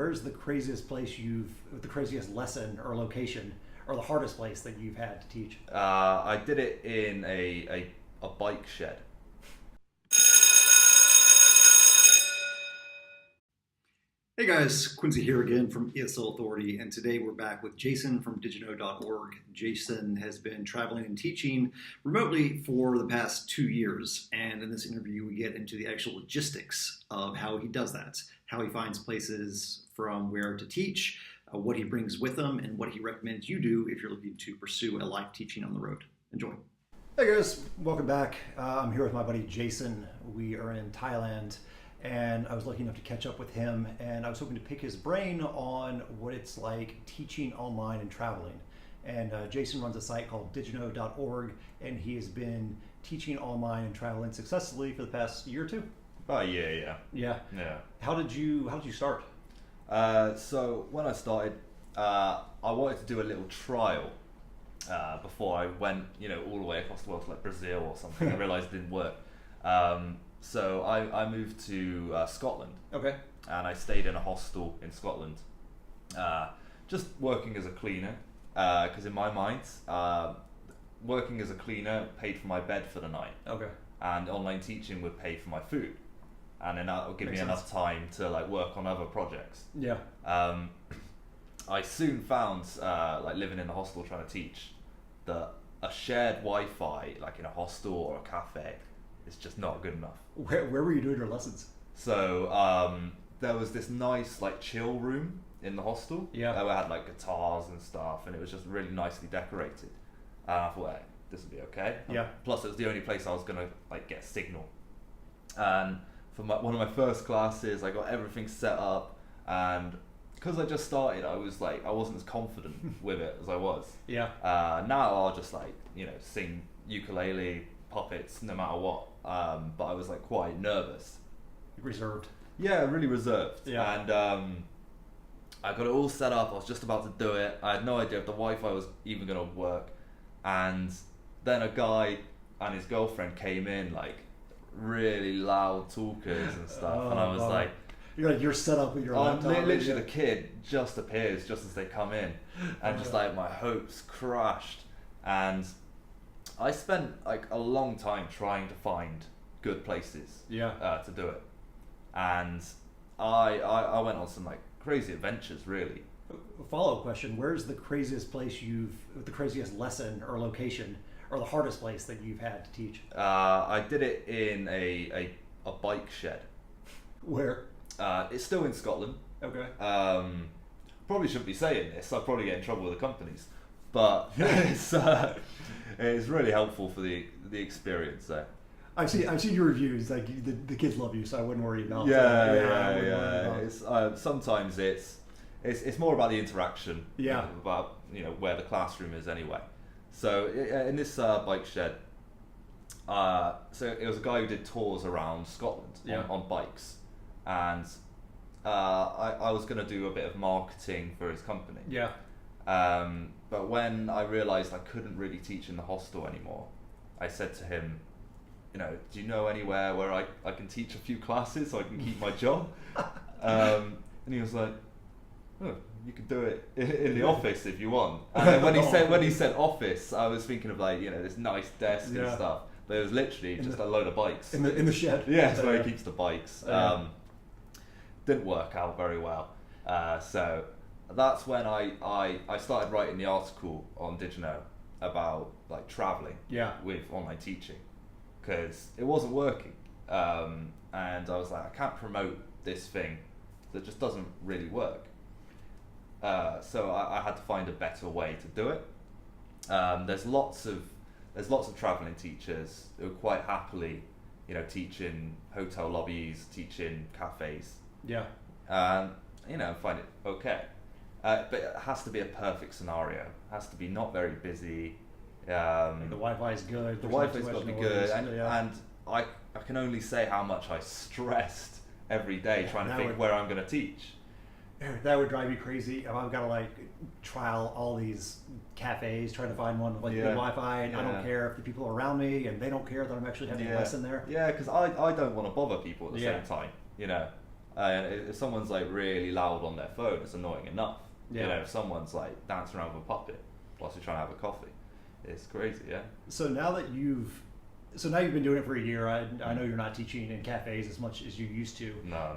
where's the craziest the craziest lesson or location, or the hardest place that you've had to teach? I did it in a bike shed. Hey guys, Quincy here again from ESL Authority, and today we're back with Jason from digino.org. Jason has been traveling and teaching remotely for the past 2 years, and in this interview we get into the actual logistics of how he does that, how he finds places from where to teach, what he brings with him, and what he recommends you do if you're looking to pursue a life teaching on the road. Enjoy. Hey guys, welcome back. I'm here with my buddy Jason. We are in Thailand, and I was lucky enough to catch up with him, and I was hoping to pick his brain on what it's like teaching online and traveling. And Jason runs a site called digino.org, and he has been teaching online and traveling successfully for the past year or two. Oh yeah. Yeah. How did you start? So when I started, I wanted to do a little trial before I went, all the way across the world to like Brazil or something. I realized it didn't work. So I moved to Scotland. Okay. And I stayed in a hostel in Scotland, just working as a cleaner, because in my mind, working as a cleaner paid for my bed for the night. Okay. And online teaching would pay for my food, and then that would give Makes me sense. enough time to like work on other projects. Yeah. I soon found, like living in a hostel trying to teach, that a shared Wi-Fi, like in a hostel or a cafe, is just not good enough. Where were you doing your lessons? So there was this nice like chill room in the hostel. Yeah. That had like guitars and stuff, and it was just really nicely decorated. And I thought, hey, this would be okay. Yeah. Plus, it was the only place I was gonna like get a signal. And for one of my first classes, I got everything set up, and because I just started, I wasn't as confident with it as I was. Yeah. Now I'll just sing ukulele, puppets, no matter what. But I was like quite nervous. Reserved. Yeah, really reserved. Yeah. And I got it all set up. I was just about to do it. I had no idea if the Wi-Fi was even going to work. And then a guy and his girlfriend came in, like really loud talkers and stuff. And I was like, you're set up with your laptop. Literally, the kid just appears just as they come in, and just like my hopes crashed. And I spent like a long time trying to find good places to do it, and I went on some like crazy adventures, really. A follow-up question: where's the craziest place the craziest lesson or location, or the hardest place that you've had to teach? I did it in a bike shed. Where? It's still in Scotland. Okay. Probably shouldn't be saying this. I'll probably get in trouble with the companies, but it's really helpful for the experience there. I've seen your reviews. Like the kids love you, so I wouldn't worry about. Yeah. It's sometimes it's more about the interaction. Yeah. About where the classroom is anyway. So in this bike shed, so it was a guy who did tours around Scotland on bikes, and I was going to do a bit of marketing for his company. Yeah. But when I realised I couldn't really teach in the hostel anymore, I said to him, do you know anywhere where I can teach a few classes so I can keep my job? And he was like, oh, you could do it in the office if you want. And then when he said office, I was thinking of like, this nice desk and stuff. But it was literally just a load of bikes. In the shed. Yeah, it's where he keeps the bikes. Didn't work out very well. So that's when I started writing the article on Digino about like traveling with online teaching, because it wasn't working. And I was like, I can't promote this thing that just doesn't really work. So I had to find a better way to do it. There's lots of traveling teachers who quite happily, teach in hotel lobbies, teach in cafes. Yeah. Find it okay. But it has to be a perfect scenario. It has to be not very busy. The Wi-Fi is good. The Wi-Fi's got to be good, and I can only say how much I stressed every day trying to think where I'm going to teach. That would drive me crazy. I've got to like trial all these cafes, trying to find one with like good Wi-Fi, and I don't care if the people are around me, and they don't care that I'm actually having a lesson there. Yeah, because I don't want to bother people at the same time, And if someone's like really loud on their phone, it's annoying enough. Yeah. You know, if someone's like dancing around with a puppet whilst you're trying to have a coffee, it's crazy, yeah. So now you've been doing it for a year. I know you're not teaching in cafes as much as you used to. No.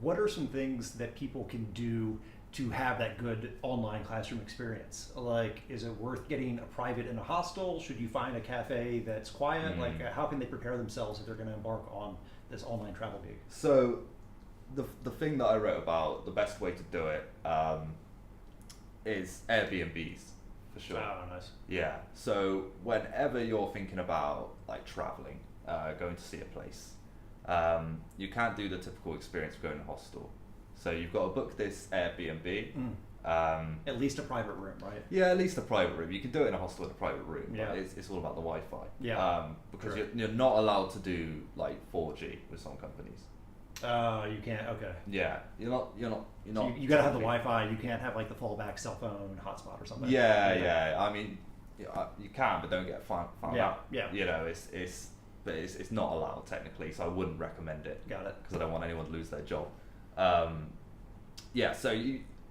What are some things that people can do to have that good online classroom experience? Like, is it worth getting a private in a hostel? Should you find a cafe that's quiet? Like, how can they prepare themselves if they're going to embark on this online travel gig? So the thing that I wrote about, the best way to do it, is AirBnBs, for sure. Oh, nice. Yeah. So whenever you're thinking about like traveling, going to see a place, you can't do the typical experience of going to a hostel. So you've got to book this Airbnb. At least a private room, right? Yeah, at least a private room. You can do it in a hostel in a private room, Yeah. but it's all about the Wi-Fi. Yeah. Because Sure. you're not allowed to do like 4G with some companies. You can't. Okay. Yeah, you're not. So you got to have the Wi-Fi. You can't have like the fallback cell phone hotspot or something. Yeah. I mean, you can, but don't get found out. Yeah. You know, it's not allowed technically, so I wouldn't recommend it. Got it. Because I don't want anyone to lose their job. Yeah. So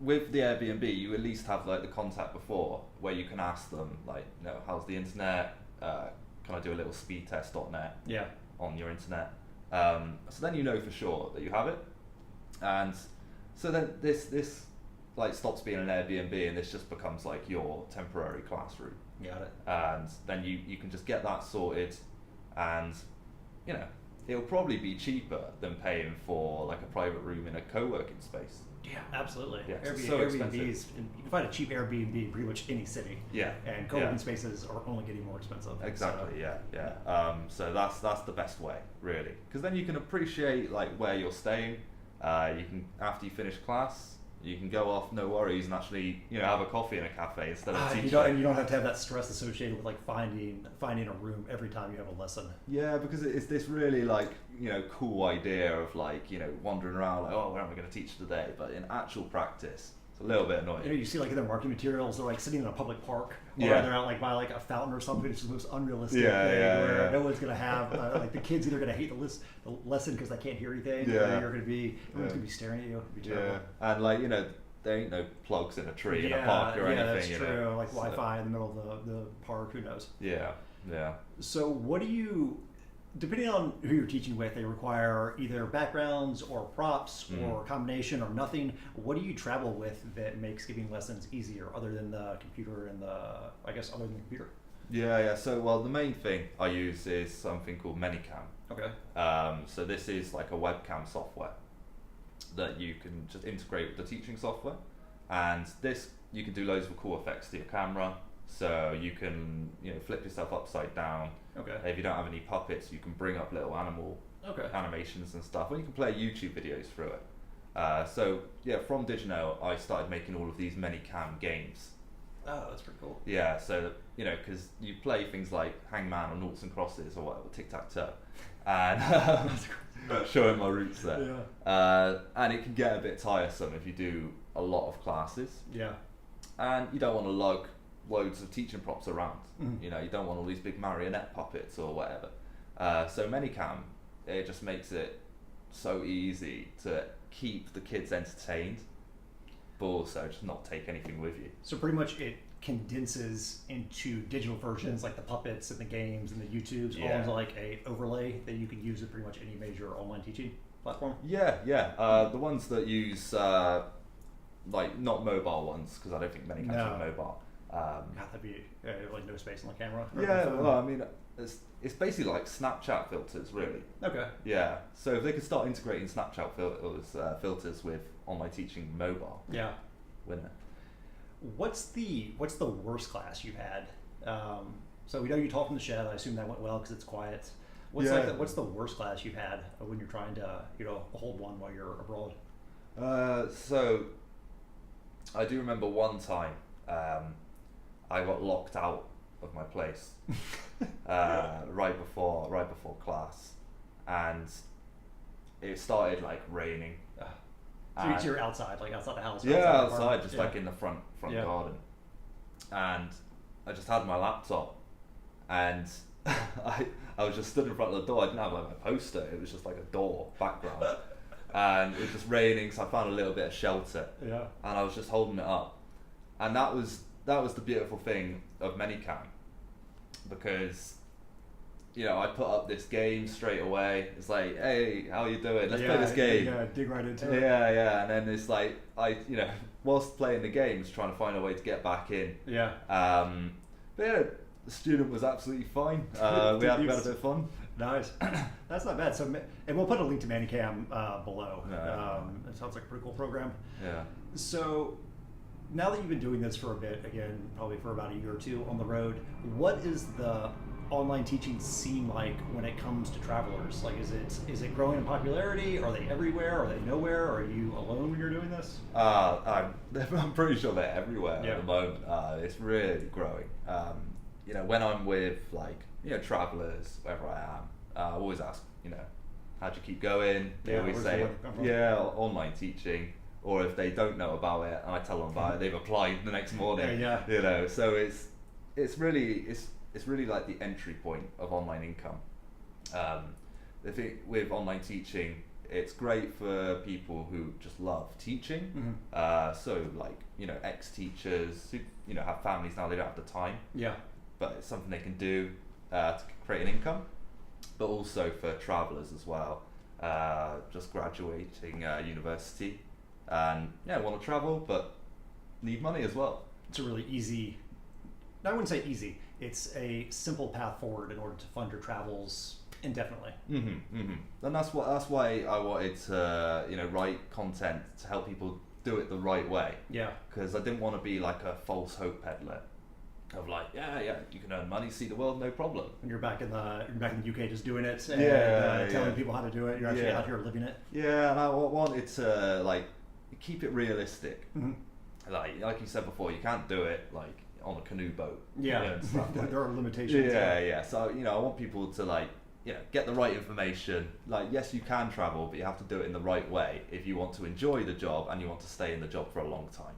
with the Airbnb, you at least have like the contact before, where you can ask them like, how's the internet? Can I do a little speed test.net? Yeah. On your internet? So then you know for sure that you have it, and so then this like stops being an Airbnb and this just becomes like your temporary classroom. Got it. And then you can just get that sorted, and it'll probably be cheaper than paying for like a private room in a co-working space. Yeah, absolutely. Yeah, it's so expensive. Airbnbs, you can find a cheap Airbnb in pretty much any city. Yeah. And co-working spaces are only getting more expensive. Exactly. Yeah. So that's the best way, really, because then you can appreciate like where you're staying. You can, after you finish class, you can go off, no worries, and actually have a coffee in a cafe instead of teaching. You don't have to have that stress associated with like finding a room every time you have a lesson. Yeah, because it's this really like cool idea of like wandering around like, oh, where am I going to teach today? But in actual practice, it's a little bit annoying. You see like in their marketing materials, they're like sitting in a public park, or Yeah. they're out like by like a fountain or something. It's the most unrealistic Yeah, thing yeah, where yeah. no one's gonna have like the kids either gonna hate the lesson because they can't hear anything, Yeah. or everyone's gonna be staring at you. It'd be terrible. Yeah, and like there ain't no plugs in a tree in a park or anything. That's true. Like So, Wi-Fi in the middle of the park. Who knows? Yeah. So what do you, depending on who you're teaching with, they require either backgrounds or props or a combination or nothing. What do you travel with that makes giving lessons easier other than the computer and other than the computer? Yeah. So the main thing I use is something called Manycam. Okay. So this is like a webcam software that you can just integrate with the teaching software, and this you can do loads of cool effects to your camera. So you can flip yourself upside down. Okay. If you don't have any puppets, you can bring up little animal animations and stuff, and you can play YouTube videos through it. So from Digino, I started making all of these Manycam games. Oh, that's pretty cool. Yeah, so because you play things like Hangman or Noughts and Crosses or whatever, tic-tac-toe, and showing my roots there. Yeah. And it can get a bit tiresome if you do a lot of classes. Yeah. And you don't want to lug loads of teaching props around. Mhm. You don't want all these big marionette puppets or whatever. So Manycam, it just makes it so easy to keep the kids entertained, but also just not take anything with you. So pretty much it condenses into digital versions like the puppets and the games and the YouTubes all into like a overlay that you can use with pretty much any major online teaching platform. The ones that use like not mobile ones, because I don't think Manycam's are mobile. God, that'd be like no space on the camera. I mean, it's basically like Snapchat filters, really. Okay. Yeah. So if they could start integrating Snapchat filters with online teaching mobile, Yeah. winner. What's the worst class you've had? So we know you taught from the shed. I assume that went well because it's quiet. What's the worst class you've had when you're trying to hold one while you're abroad? So I do remember one time I got locked out of my place right before class, and it started like raining. So you're outside the house? Or Yeah, outside, outside, just like in the front garden, and I just had my laptop, and I was just stood in front of the door. I didn't have like my poster. It was just like a door background, and it was just raining, so I found a little bit of shelter. Yeah. And I was just holding it up, and that was the beautiful thing of Minicam, because I put up this game straight away. It's like, hey, how you doing? Let's play this game. Yeah, dig right into it. Yeah, and then it's like whilst playing the games, trying to find a way to get back in. Yeah. But yeah, the student was absolutely fine. We had a bit of fun. Nice. That's not bad. So, and we'll put a link to Manicam below. It sounds like a pretty cool program. Yeah. So, now that you've been doing this for a bit, again, probably for about a year or two on the road, what is the online teaching scene like when it comes to travelers? Like, is it growing in popularity? Are they everywhere? Are they nowhere? Are you alone when you're doing this? I'm pretty sure they're everywhere at the moment. It's really growing. When I'm with travelers, wherever I am, I always ask, how'd you keep going? They always say, online teaching. Or if they don't know about it, and I tell them about it, they've applied the next morning. So it's really like the entry point of online income. I think with online teaching, it's great for people who just love teaching. So ex-teachers who have families now, they don't have the time. Yeah. But it's something they can do to create an income. But also for travelers as well, just graduating university and want to travel but need money as well. It's a really easy, I wouldn't say easy, it's a simple path forward in order to fund your travels indefinitely. And that's why I wanted to write content to help people do it the right way. Yeah. Because I didn't want to be like a false hope peddler of you can earn money, see the world, no problem. And you're back in the UK just doing it and telling people how to do it. You're actually out here living it. Yeah, and I wanted to keep it realistic. Like you said before, you can't do it on a canoe boat. Yeah, there are limitations. Yeah. So I want people to get the right information. Yes, you can travel, but you have to do it in the right way if you want to enjoy the job and you want to stay in the job for a long time.